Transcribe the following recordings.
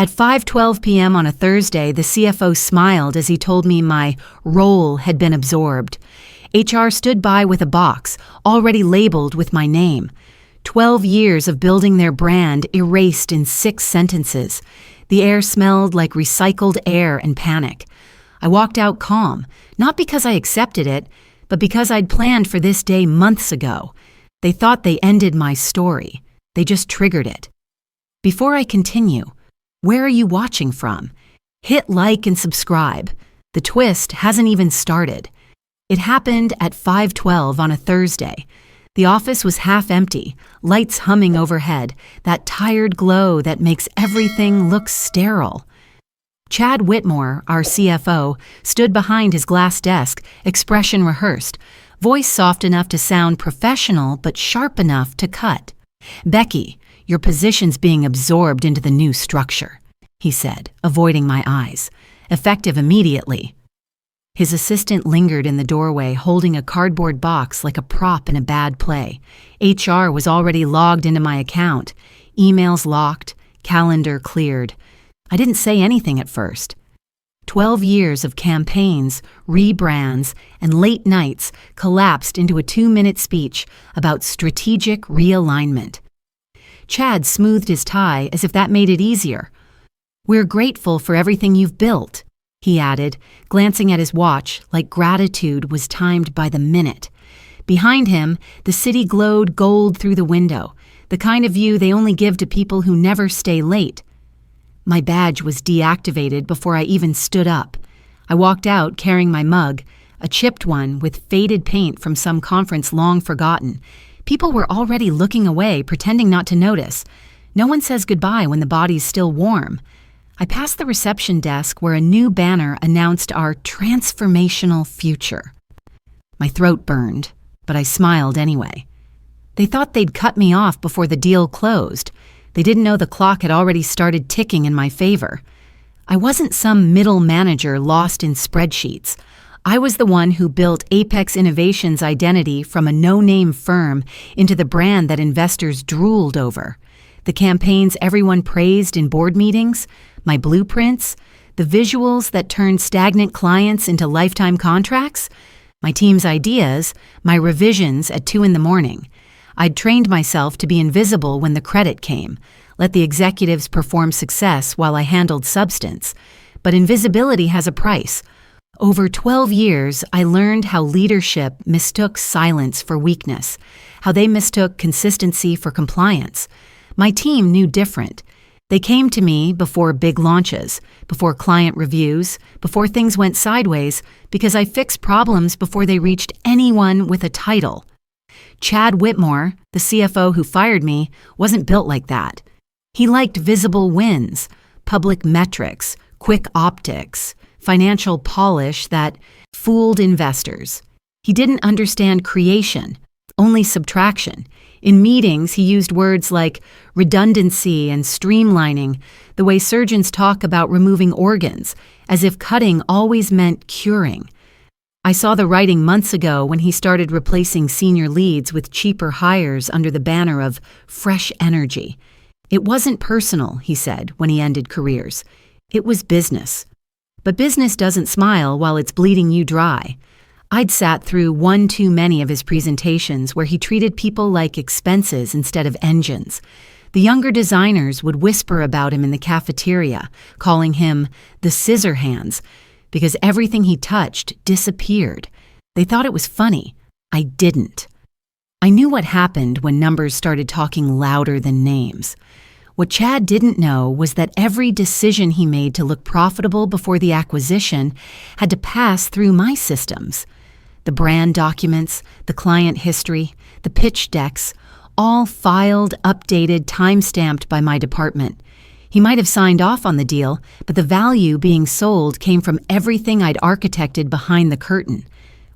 At 5:12 p.m. on a Thursday, the CFO smiled as he told me my role had been absorbed. HR stood by with a box, already labeled with my name. 12 years of building their brand erased in 6 sentences. The air smelled like recycled air and panic. I walked out calm, not because I accepted it, but because I'd planned for this day months ago. They thought they ended my story. They just triggered it. Before I continue, where are you watching from? Hit like and subscribe. The twist hasn't even started. It happened at 5:12 on a Thursday. The office was half empty, lights humming overhead, that tired glow that makes everything look sterile. Chad Whitmore, our CFO, stood behind his glass desk, expression rehearsed, voice soft enough to sound professional but sharp enough to cut. "Becky, your position's being absorbed into the new structure," he said, avoiding my eyes. "Effective immediately." His assistant lingered in the doorway, holding a cardboard box like a prop in a bad play. HR was already logged into my account. Emails locked, calendar cleared. I didn't say anything at first. 12 years of campaigns, rebrands, and late nights collapsed into a 2-minute speech about strategic realignment. Chad smoothed his tie as if that made it easier. "We're grateful for everything you've built," he added, glancing at his watch like gratitude was timed by the minute. Behind him, the city glowed gold through the window, the kind of view they only give to people who never stay late. My badge was deactivated before I even stood up. I walked out carrying my mug, a chipped one with faded paint from some conference long forgotten. People were already looking away, pretending not to notice. No one says goodbye when the body's still warm. I passed the reception desk where a new banner announced our transformational future. My throat burned, but I smiled anyway. They thought they'd cut me off before the deal closed. They didn't know the clock had already started ticking in my favor. I wasn't some middle manager lost in spreadsheets. I was the one who built Apex Innovations' identity from a no-name firm into the brand that investors drooled over. The campaigns everyone praised in board meetings, my blueprints, the visuals that turned stagnant clients into lifetime contracts, my team's ideas, my revisions at 2 a.m. I'd trained myself to be invisible when the credit came, let the executives perform success while I handled substance. But invisibility has a price. Over 12 years, I learned how leadership mistook silence for weakness, how they mistook consistency for compliance. My team knew different. They came to me before big launches, before client reviews, before things went sideways, because I fixed problems before they reached anyone with a title. Chad Whitmore, the CFO who fired me, wasn't built like that. He liked visible wins, public metrics, quick optics, financial polish that fooled investors. He didn't understand creation, only subtraction. In meetings, he used words like redundancy and streamlining, the way surgeons talk about removing organs, as if cutting always meant curing. I saw the writing months ago when he started replacing senior leads with cheaper hires under the banner of fresh energy. It wasn't personal, he said when he ended careers. It was business. But business doesn't smile while it's bleeding you dry. I'd sat through one too many of his presentations where he treated people like expenses instead of engines. The younger designers would whisper about him in the cafeteria, calling him the scissor hands, because everything he touched disappeared. They thought it was funny. I didn't. I knew what happened when numbers started talking louder than names. What Chad didn't know was that every decision he made to look profitable before the acquisition had to pass through my systems. The brand documents, the client history, the pitch decks, all filed, updated, time-stamped by my department. He might have signed off on the deal, but the value being sold came from everything I'd architected behind the curtain.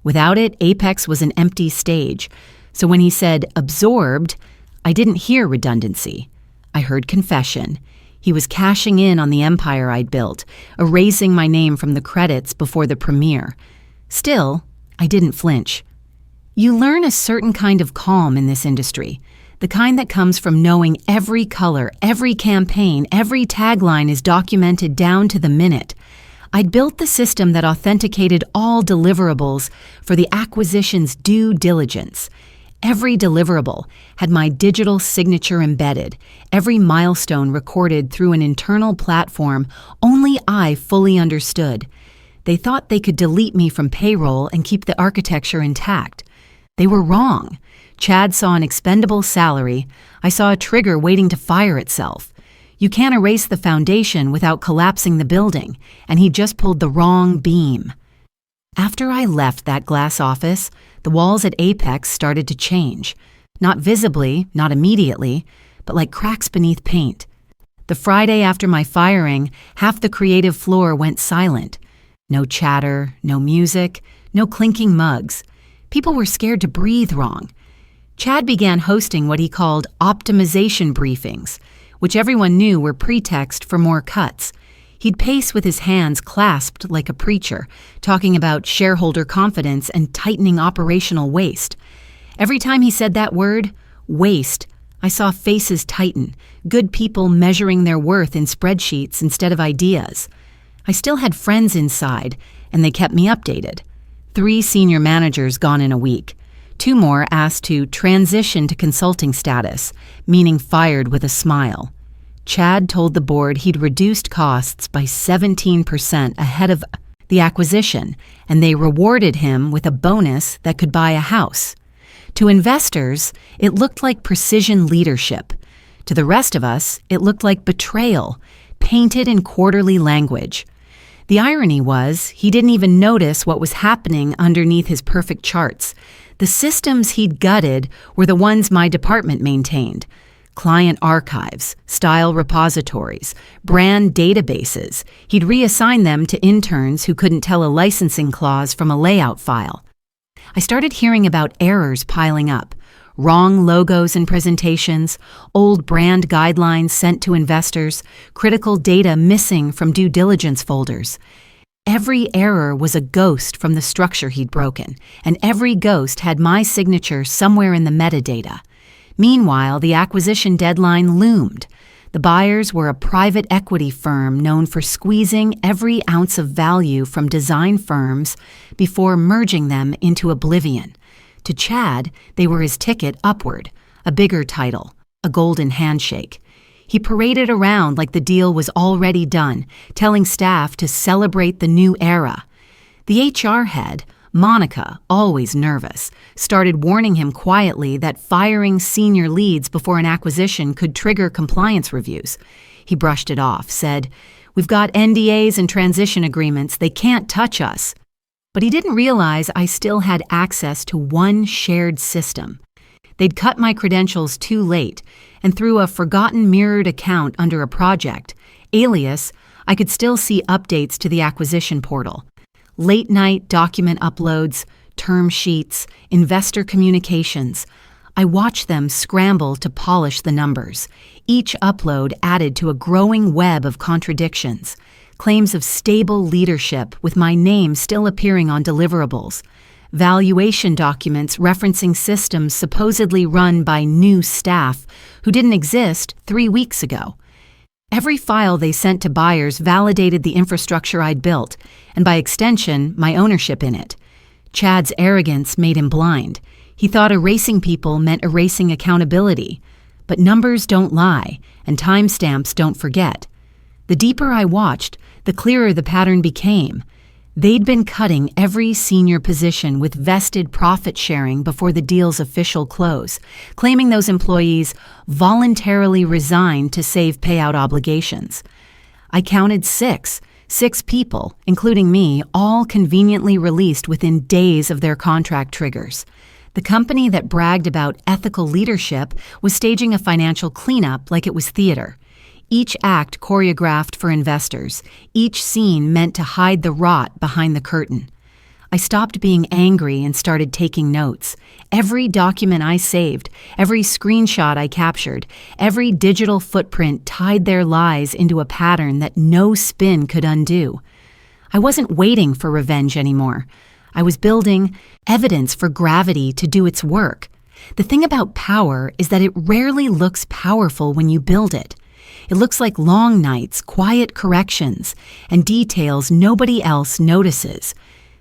Without it, Apex was an empty stage. So when he said absorbed, I didn't hear redundancy. I heard confession. He was cashing in on the empire I'd built, erasing my name from the credits before the premiere. Still, I didn't flinch. You learn a certain kind of calm in this industry. the kind that comes from knowing every color, every campaign, every tagline is documented down to the minute. I'd built the system that authenticated all deliverables for the acquisition's due diligence. Every deliverable had my digital signature embedded, every milestone recorded through an internal platform only I fully understood. They thought they could delete me from payroll and keep the architecture intact. They were wrong. Chad saw an expendable salary. I saw a trigger waiting to fire itself. You can't erase the foundation without collapsing the building, and he just pulled the wrong beam. After I left that glass office, the walls at Apex started to change. Not visibly, not immediately, but like cracks beneath paint. The Friday after my firing, half the creative floor went silent. No chatter, no music, no clinking mugs. People were scared to breathe wrong. Chad began hosting what he called optimization briefings, which everyone knew were pretext for more cuts. He'd pace with his hands clasped like a preacher, talking about shareholder confidence and tightening operational waste. Every time he said that word, waste, I saw faces tighten, good people measuring their worth in spreadsheets instead of ideas. I still had friends inside, and they kept me updated. 3 senior managers gone in a week. 2 more asked to transition to consulting status, meaning fired with a smile. Chad told the board he'd reduced costs by 17% ahead of the acquisition, and they rewarded him with a bonus that could buy a house. To investors, it looked like precision leadership. To the rest of us, it looked like betrayal, painted in quarterly language. The irony was, he didn't even notice what was happening underneath his perfect charts. The systems he'd gutted were the ones my department maintained. Client archives, style repositories, brand databases. He'd reassign them to interns who couldn't tell a licensing clause from a layout file. I started hearing about errors piling up. Wrong logos in presentations, old brand guidelines sent to investors, critical data missing from due diligence folders. Every error was a ghost from the structure he'd broken, and every ghost had my signature somewhere in the metadata. Meanwhile, the acquisition deadline loomed. The buyers were a private equity firm known for squeezing every ounce of value from design firms before merging them into oblivion. To Chad, they were his ticket upward, a bigger title, a golden handshake. He paraded around like the deal was already done, telling staff to celebrate the new era. The HR head, Monica, always nervous, started warning him quietly that firing senior leads before an acquisition could trigger compliance reviews. He brushed it off, said, "We've got NDAs and transition agreements. They can't touch us." But he didn't realize I still had access to one shared system. They'd cut my credentials too late, and through a forgotten mirrored account under a project, alias, I could still see updates to the acquisition portal. Late-night document uploads, term sheets, investor communications. I watched them scramble to polish the numbers. Each upload added to a growing web of contradictions. Claims of stable leadership with my name still appearing on deliverables. Valuation documents referencing systems supposedly run by new staff who didn't exist 3 weeks ago. Every file they sent to buyers validated the infrastructure I'd built, and by extension, my ownership in it. Chad's arrogance made him blind. He thought erasing people meant erasing accountability. But numbers don't lie, and timestamps don't forget. The deeper I watched, the clearer the pattern became. They'd been cutting every senior position with vested profit sharing before the deal's official close, claiming those employees voluntarily resigned to save payout obligations. I counted 6 people, including me, all conveniently released within days of their contract triggers. The company that bragged about ethical leadership was staging a financial cleanup like it was theater. Each act choreographed for investors, each scene meant to hide the rot behind the curtain. I stopped being angry and started taking notes. Every document I saved, every screenshot I captured, every digital footprint tied their lies into a pattern that no spin could undo. I wasn't waiting for revenge anymore. I was building evidence for gravity to do its work. The thing about power is that it rarely looks powerful when you build it. It looks like long nights, quiet corrections, and details nobody else notices.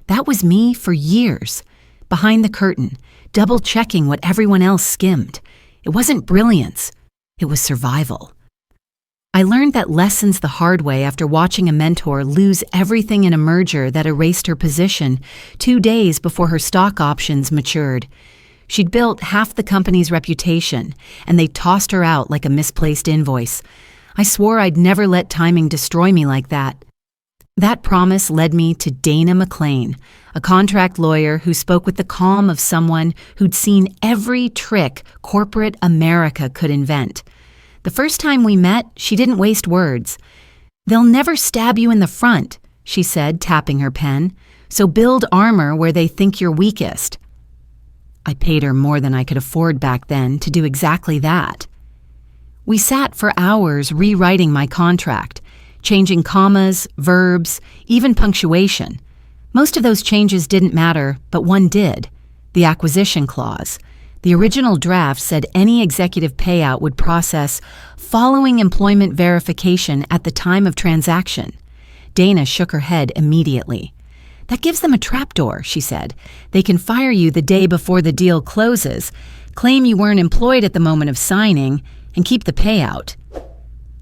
That was me for years, behind the curtain, double-checking what everyone else skimmed. It wasn't brilliance, it was survival. I learned that lessons the hard way after watching a mentor lose everything in a merger that erased her position 2 days before her stock options matured. She'd built half the company's reputation, and they tossed her out like a misplaced invoice. I swore I'd never let timing destroy me like that. That promise led me to Dana McLean, a contract lawyer who spoke with the calm of someone who'd seen every trick corporate America could invent. The first time we met, she didn't waste words. "They'll never stab you in the front," she said, tapping her pen, "so build armor where they think you're weakest." I paid her more than I could afford back then to do exactly that. We sat for hours rewriting my contract, changing commas, verbs, even punctuation. Most of those changes didn't matter, but one did: the acquisition clause. The original draft said any executive payout would process following employment verification at the time of transaction. Dana shook her head immediately. "That gives them a trapdoor," she said. "They can fire you the day before the deal closes, claim you weren't employed at the moment of signing, and keep the payout."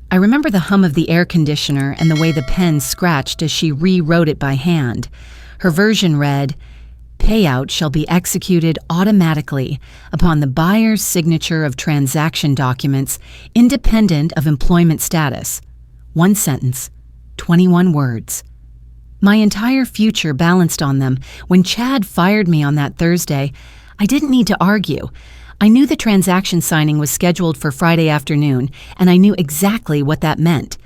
I remember the hum of the air conditioner and the way the pen scratched as she rewrote it by hand. Her version read, "Payout shall be executed automatically upon the buyer's signature of transaction documents independent of employment status." One sentence, 21 words. My entire future balanced on them. When Chad fired me on that Thursday, I didn't need to argue. I knew the transaction signing was scheduled for Friday afternoon, and I knew exactly what that meant.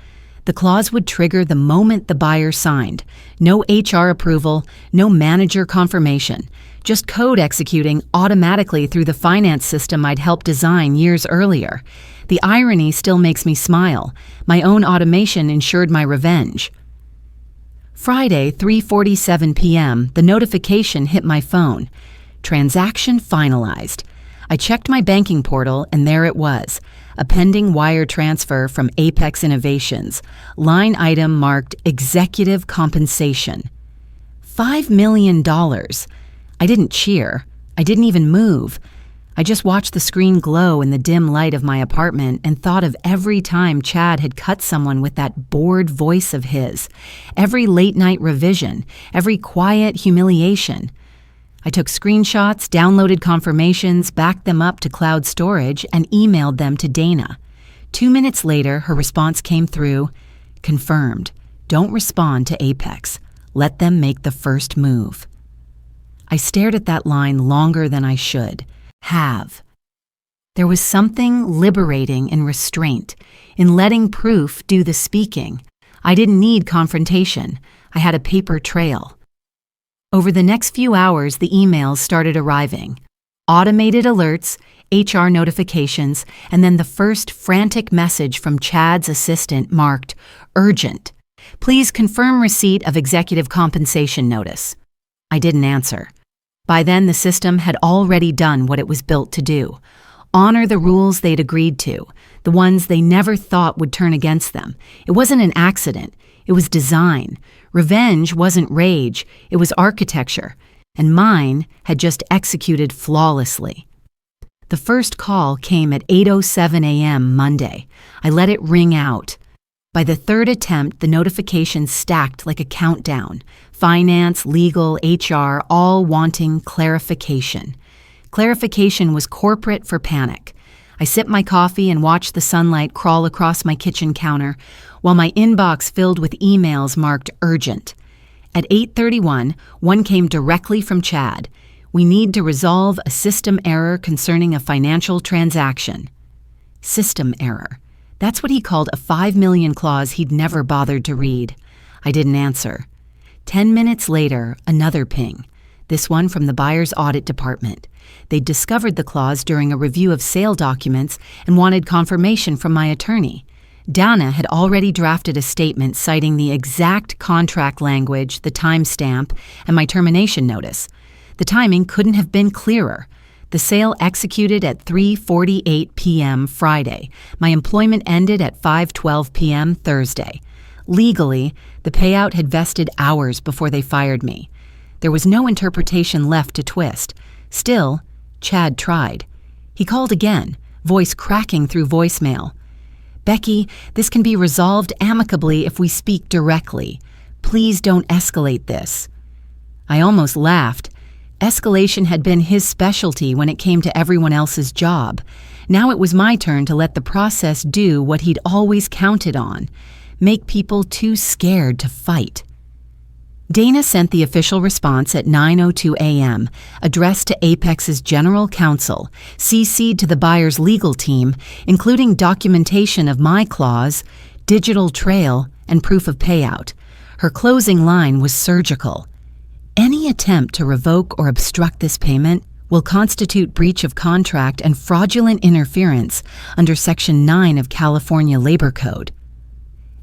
The clause would trigger the moment the buyer signed. No HR approval, no manager confirmation, just code executing automatically through the finance system I'd helped design years earlier. The irony still makes me smile. My own automation ensured my revenge. Friday, 3:47 p.m., the notification hit my phone. Transaction finalized. I checked my banking portal, and there it was, a pending wire transfer from Apex Innovations, line item marked executive compensation. $5 million. I didn't cheer. I didn't even move. I just watched the screen glow in the dim light of my apartment and thought of every time Chad had cut someone with that bored voice of his, every late-night revision, every quiet humiliation. I took screenshots, downloaded confirmations, backed them up to cloud storage, and emailed them to Dana. 2 minutes later, her response came through, "Confirmed. Don't respond to Apex. Let them make the first move." I stared at that line longer than I should have. There was something liberating in restraint, in letting proof do the speaking. I didn't need confrontation. I had a paper trail. Over the next few hours, the emails started arriving. Automated alerts, HR notifications, and then the first frantic message from Chad's assistant marked urgent. "Please confirm receipt of executive compensation notice." I didn't answer. By then, the system had already done what it was built to do: honor the rules they'd agreed to, the ones they never thought would turn against them. It wasn't an accident. It was design. Revenge wasn't rage, it was architecture, and mine had just executed flawlessly. The first call came at 8:07 a.m. Monday. I let it ring out. By the third attempt, the notifications stacked like a countdown. Finance, legal, HR, all wanting clarification. Clarification was corporate for panic. I sipped my coffee and watched the sunlight crawl across my kitchen counter, while my inbox filled with emails marked urgent. At 8:31, one came directly from Chad. "We need to resolve a system error concerning a financial transaction." System error. That's what he called a $5 million clause he'd never bothered to read. I didn't answer. 10 minutes later, another ping. This one from the buyer's audit department. They'd discovered the clause during a review of sale documents and wanted confirmation from my attorney. Dana had already drafted a statement citing the exact contract language, the timestamp, and my termination notice. The timing couldn't have been clearer. The sale executed at 3:48 p.m. Friday. My employment ended at 5:12 p.m. Thursday. Legally, the payout had vested hours before they fired me. There was no interpretation left to twist. Still, Chad tried. He called again, voice cracking through voicemail. "Becky, this can be resolved amicably if we speak directly. Please don't escalate this." I almost laughed. Escalation had been his specialty when it came to everyone else's job. Now it was my turn to let the process do what he'd always counted on, make people too scared to fight. Dana sent the official response at 9:02 a.m., addressed to Apex's general counsel, CC'd to the buyer's legal team, including documentation of my clause, digital trail, and proof of payout. Her closing line was surgical. "Any attempt to revoke or obstruct this payment will constitute breach of contract and fraudulent interference under Section 9 of California Labor Code."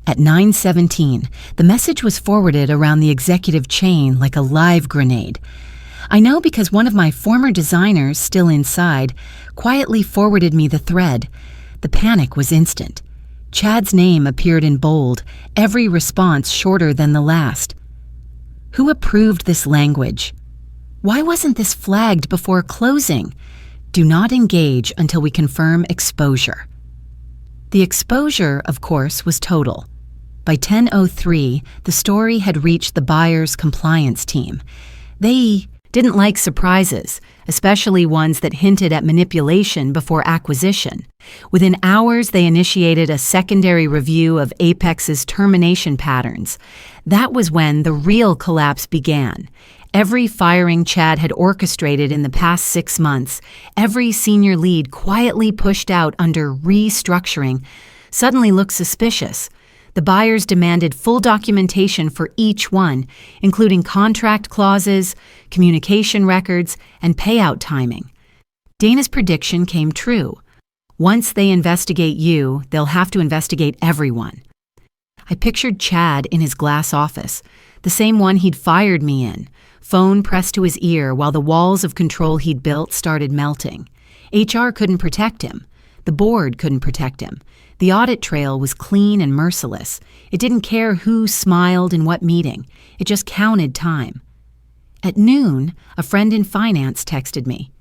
At 9:17, the message was forwarded around the executive chain like a live grenade. I know because one of my former designers, still inside, quietly forwarded me the thread. The panic was instant. Chad's name appeared in bold, every response shorter than the last. Who approved this language? Why wasn't this flagged before closing? Do not engage until we confirm exposure. The exposure, of course, was total. By 10:03, the story had reached the buyer's compliance team. They didn't like surprises, especially ones that hinted at manipulation before acquisition. Within hours, they initiated a secondary review of Apex's termination patterns. That was when the real collapse began. Every firing Chad had orchestrated in the past 6 months, every senior lead quietly pushed out under restructuring, suddenly looked suspicious. The buyers demanded full documentation for each one, including contract clauses, communication records, and payout timing. Dana's prediction came true. Once they investigate you, they'll have to investigate everyone. I pictured Chad in his glass office, the same one he'd fired me in, phone pressed to his ear while the walls of control he'd built started melting. HR couldn't protect him. The board couldn't protect him. The audit trail was clean and merciless. It didn't care who smiled in what meeting. It just counted time. At noon, a friend in finance texted me.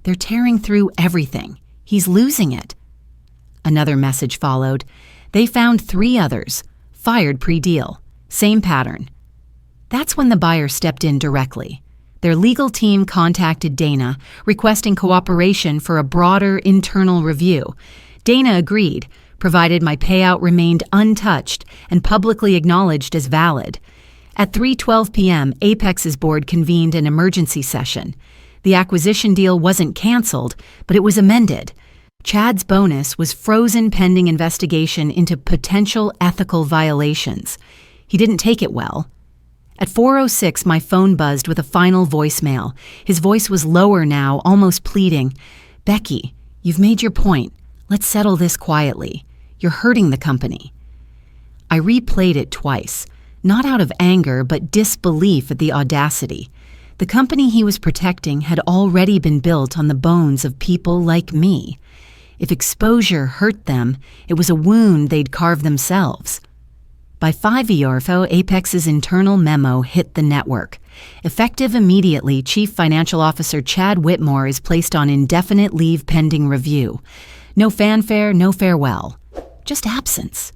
"They're tearing through everything. He's losing it." Another message followed. They found 3 others, fired pre-deal. Same pattern. That's when the buyer stepped in directly. Their legal team contacted Dana, requesting cooperation for a broader internal review. Dana agreed, provided my payout remained untouched and publicly acknowledged as valid. At 3:12 p.m., Apex's board convened an emergency session. The acquisition deal wasn't canceled, but it was amended. Chad's bonus was frozen pending investigation into potential ethical violations. He didn't take it well. At 4:06, my phone buzzed with a final voicemail. His voice was lower now, almost pleading. "Becky, you've made your point. Let's settle this quietly. You're hurting the company." I replayed it twice, not out of anger, but disbelief at the audacity. The company he was protecting had already been built on the bones of people like me. If exposure hurt them, it was a wound they'd carved themselves. By 5:00 Apex's internal memo hit the network. Effective immediately, Chief Financial Officer Chad Whitmore is placed on indefinite leave pending review. No fanfare, no farewell. Just absence.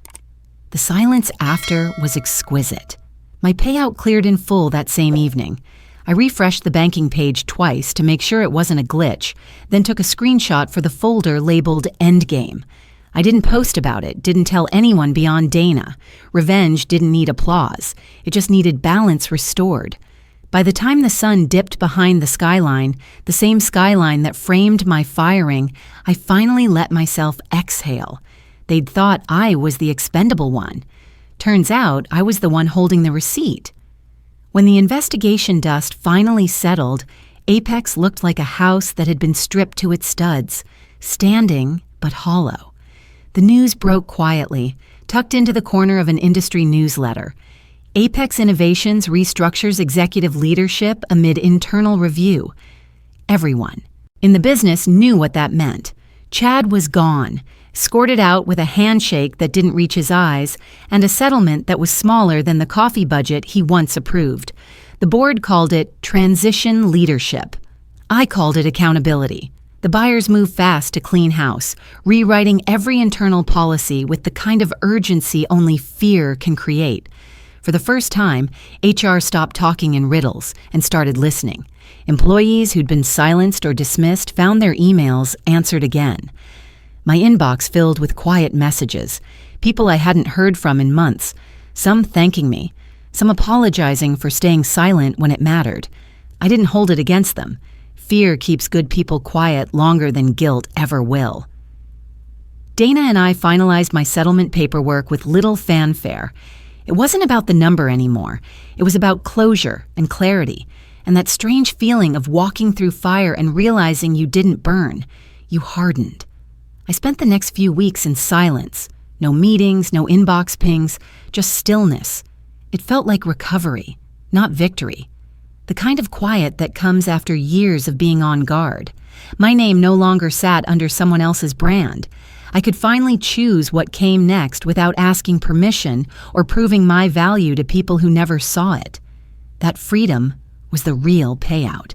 The silence after was exquisite. My payout cleared in full that same evening. I refreshed the banking page twice to make sure it wasn't a glitch, then took a screenshot for the folder labeled Endgame. I didn't post about it, didn't tell anyone beyond Dana. Revenge didn't need applause. It just needed balance restored. By the time the sun dipped behind the skyline, the same skyline that framed my firing, I finally let myself exhale. They'd thought I was the expendable one. Turns out I was the one holding the receipt. When the investigation dust finally settled, Apex looked like a house that had been stripped to its studs, standing but hollow. The news broke quietly, tucked into the corner of an industry newsletter. Apex Innovations restructures executive leadership amid internal review. Everyone, in the business knew what that meant. Chad was gone, escorted out with a handshake that didn't reach his eyes and a settlement that was smaller than the coffee budget he once approved. The board called it transition leadership. I called it accountability. The buyers moved fast to clean house, rewriting every internal policy with the kind of urgency only fear can create. For the first time, HR stopped talking in riddles and started listening. Employees who'd been silenced or dismissed found their emails answered again. My inbox filled with quiet messages, people I hadn't heard from in months, some thanking me, some apologizing for staying silent when it mattered. I didn't hold it against them. Fear keeps good people quiet longer than guilt ever will. Dana and I finalized my settlement paperwork with little fanfare. It wasn't about the number anymore. It was about closure and clarity, and that strange feeling of walking through fire and realizing you didn't burn. You hardened. I spent the next few weeks in silence. No meetings, no inbox pings, just stillness. It felt like recovery, not victory. The kind of quiet that comes after years of being on guard. My name no longer sat under someone else's brand. I could finally choose what came next without asking permission or proving my value to people who never saw it. That freedom was the real payout.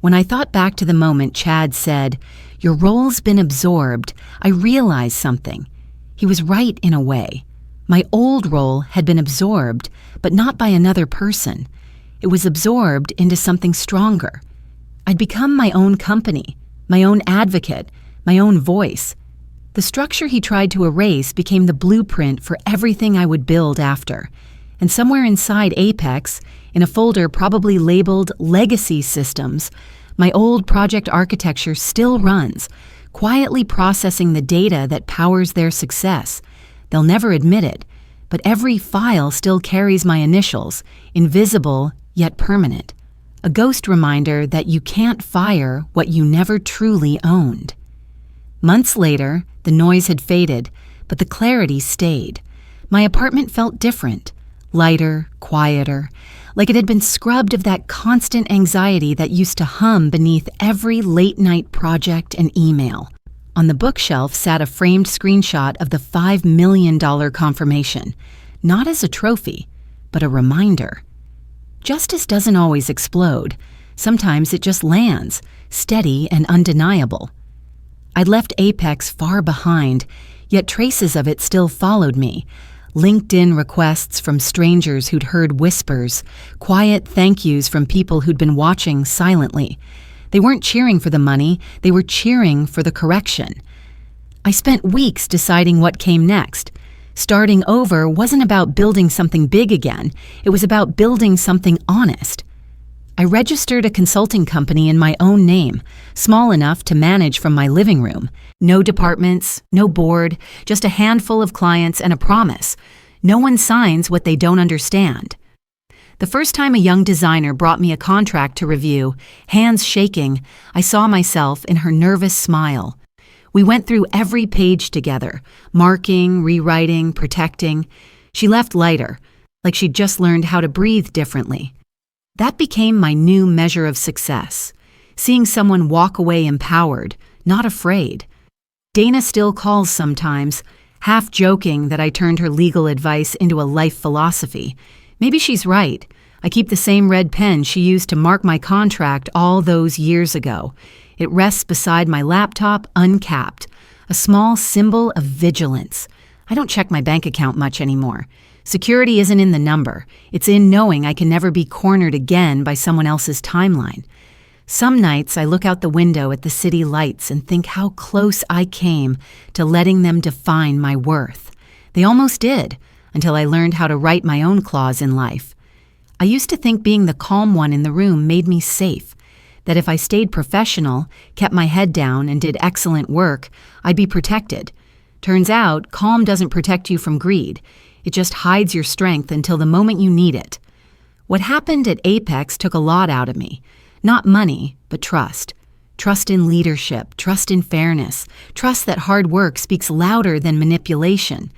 When I thought back to the moment Chad said, "Your role's been absorbed," I realized something. He was right in a way. My old role had been absorbed, but not by another person. It was absorbed into something stronger. I'd become my own company, my own advocate, my own voice. The structure he tried to erase became the blueprint for everything I would build after. And somewhere inside Apex, in a folder probably labeled Legacy Systems, my old project architecture still runs, quietly processing the data that powers their success. They'll never admit it, but every file still carries my initials, invisible yet permanent. A ghost reminder that you can't fire what you never truly owned. Months later, the noise had faded, but the clarity stayed. My apartment felt different, lighter, quieter, like it had been scrubbed of that constant anxiety that used to hum beneath every late-night project and email. On the bookshelf sat a framed screenshot of the $5 million confirmation, not as a trophy, but a reminder. Justice doesn't always explode. Sometimes it just lands, steady and undeniable. I'd left Apex far behind, yet traces of it still followed me. LinkedIn requests from strangers who'd heard whispers, quiet thank yous from people who'd been watching silently. They weren't cheering for the money, they were cheering for the correction. I spent weeks deciding what came next. Starting over wasn't about building something big again, it was about building something honest. I registered a consulting company in my own name, small enough to manage from my living room. No departments, no board, just a handful of clients and a promise. No one signs what they don't understand. The first time a young designer brought me a contract to review, hands shaking, I saw myself in her nervous smile. We went through every page together, marking, rewriting, protecting. She left lighter, like she'd just learned how to breathe differently. That became my new measure of success, seeing someone walk away empowered, not afraid. Dana still calls sometimes, half joking that I turned her legal advice into a life philosophy. Maybe she's right. I keep the same red pen she used to mark my contract all those years ago. It rests beside my laptop, uncapped, a small symbol of vigilance. I don't check my bank account much anymore. Security isn't in the number. It's in knowing I can never be cornered again by someone else's timeline. Some nights I look out the window at the city lights and think how close I came to letting them define my worth. They almost did, until I learned how to write my own clause in life. I used to think being the calm one in the room made me safe, that if I stayed professional, kept my head down, and did excellent work, I'd be protected. Turns out, calm doesn't protect you from greed. It just hides your strength until the moment you need it. What happened at Apex took a lot out of me. Not money, but trust. Trust in leadership, trust in fairness, trust that hard work speaks louder than manipulation.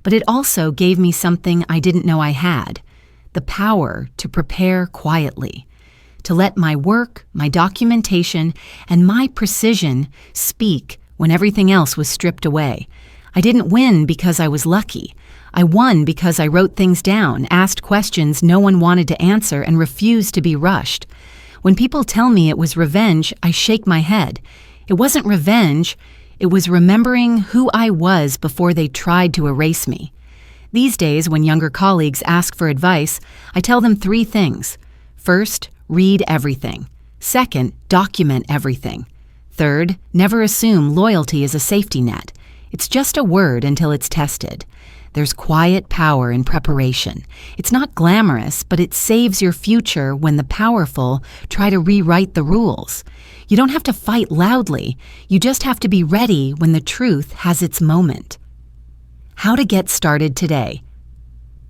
But it also gave me something I didn't know I had, the power to prepare quietly, to let my work, my documentation, and my precision speak when everything else was stripped away. I didn't win because I was lucky. I won because I wrote things down, asked questions no one wanted to answer, and refused to be rushed. When people tell me it was revenge, I shake my head. It wasn't revenge. It was remembering who I was before they tried to erase me. These days, when younger colleagues ask for advice, I tell them 3 things. First, read everything. Second, document everything. Third, never assume loyalty is a safety net. It's just a word until it's tested. There's quiet power in preparation. It's not glamorous, but it saves your future when the powerful try to rewrite the rules. You don't have to fight loudly. You just have to be ready when the truth has its moment. How to get started today.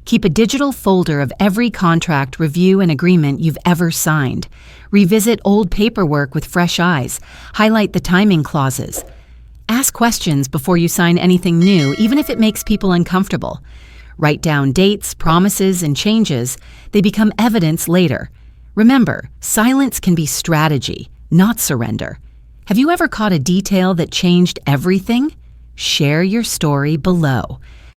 Keep a digital folder of every contract, review, and agreement you've ever signed. Revisit old paperwork with fresh eyes. Highlight the timing clauses. Ask questions before you sign anything new, even if it makes people uncomfortable. Write down dates, promises, and changes. They become evidence later. Remember, silence can be strategy, not surrender. Have you ever caught a detail that changed everything? Share your story below.